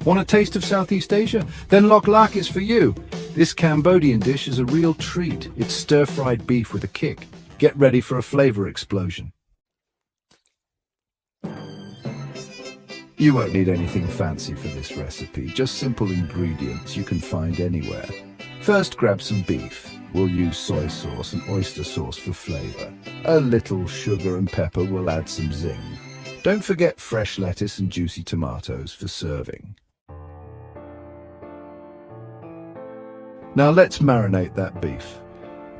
Want a taste of Southeast Asia? Then Lok Lak is for you. This Cambodian dish is a real treat. It's stir-fried beef with a kick. Get ready for a flavor explosion. You won't need anything fancy for this recipe, just simple ingredients you can find anywhere. First, grab some beef. We'll use soy sauce and oyster sauce for flavor. A little sugar and pepper will add some zing. Don't forget fresh lettuce and juicy tomatoes for serving. Now let's marinate that beef.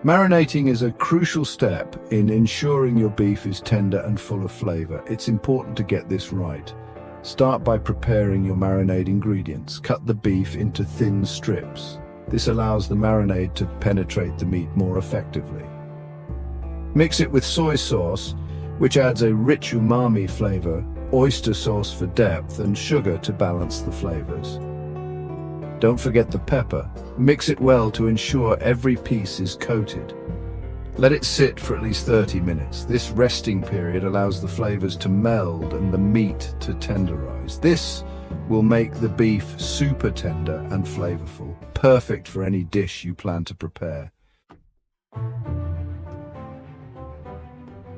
Marinating is a crucial step in ensuring your beef is tender and full of flavor. It's important to get this right. Start by preparing your marinade ingredients. Cut the beef into thin strips. This allows the marinade to penetrate the meat more effectively. Mix it with soy sauce, which adds a rich umami flavor, oyster sauce for depth, and sugar to balance the flavors. Don't forget the pepper. Mix it well to ensure every piece is coated. Let it sit for at least 30 minutes. This resting period allows the flavors to meld and the meat to tenderize. This will make the beef super tender and flavorful, perfect for any dish you plan to prepare.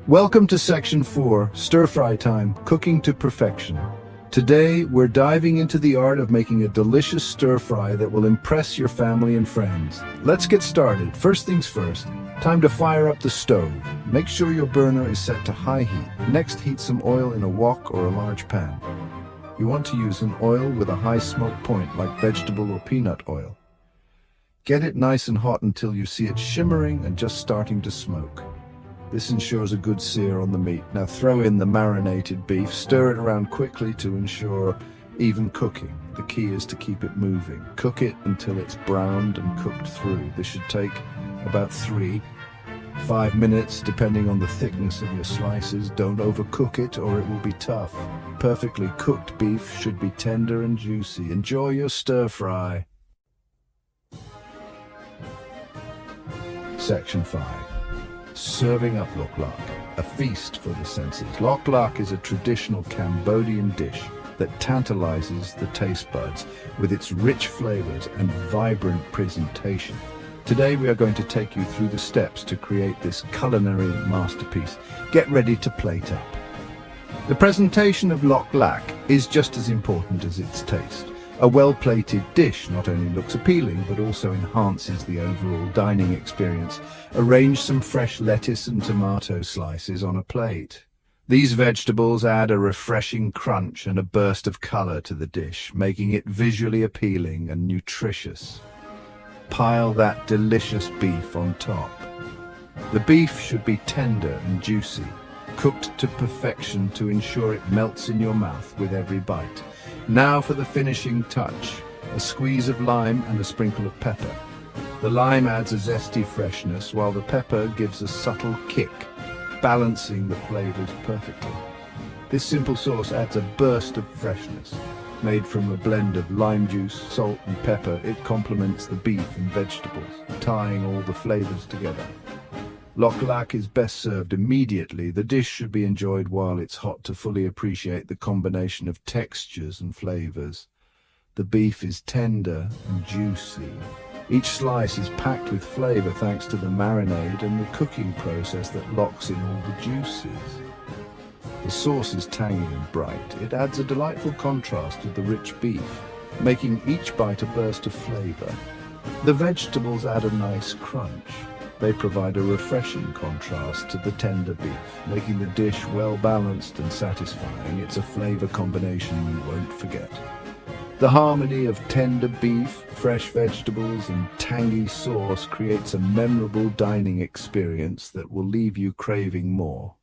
Welcome to Section 4, Stir-Fry Time, Cooking to Perfection. Today, we're diving into the art of making a delicious stir-fry that will impress your family and friends. Let's get started. First things first, time to fire up the stove. Make sure your burner is set to high heat. Next, heat some oil in a wok or a large pan. You want to use an oil with a high smoke point like vegetable or peanut oil. Get it nice and hot until you see it shimmering and just starting to smoke. This ensures a good sear on the meat. Now throw in the marinated beef, stir it around quickly to ensure even cooking. The key is to keep it moving. Cook it until it's browned and cooked through. This should take about 3-5 minutes depending on the thickness of your slices. Don't overcook it or it will be tough. Perfectly cooked beef should be tender and juicy. Enjoy your stir fry. Section 5. Serving up Lok Lak, a feast for the senses. Lok Lak is a traditional Cambodian dish that tantalizes the taste buds with its rich flavors and vibrant presentation. Today we are going to take you through the steps to create this culinary masterpiece. Get ready to plate up. The presentation of Lok Lak is just as important as its taste. A well-plated dish not only looks appealing, but also enhances the overall dining experience. Arrange some fresh lettuce and tomato slices on a plate. These vegetables add a refreshing crunch and a burst of color to the dish, making it visually appealing and nutritious. Pile that delicious beef on top. The beef should be tender and juicy, cooked to perfection to ensure it melts in your mouth with every bite. Now for the finishing touch, a squeeze of lime and a sprinkle of pepper. The lime adds a zesty freshness, while the pepper gives a subtle kick, balancing the flavors perfectly. This simple sauce adds a burst of freshness. Made from a blend of lime juice, salt and pepper, it complements the beef and vegetables, tying all the flavors together. Lok Lak is best served immediately. The dish should be enjoyed while it's hot to fully appreciate the combination of textures and flavors. The beef is tender and juicy. Each slice is packed with flavor thanks to the marinade and the cooking process that locks in all the juices. The sauce is tangy and bright. It adds a delightful contrast with the rich beef, making each bite a burst of flavor. The vegetables add a nice crunch. They provide a refreshing contrast to the tender beef, making the dish well-balanced and satisfying. It's a flavor combination you won't forget. The harmony of tender beef, fresh vegetables, and tangy sauce creates a memorable dining experience that will leave you craving more.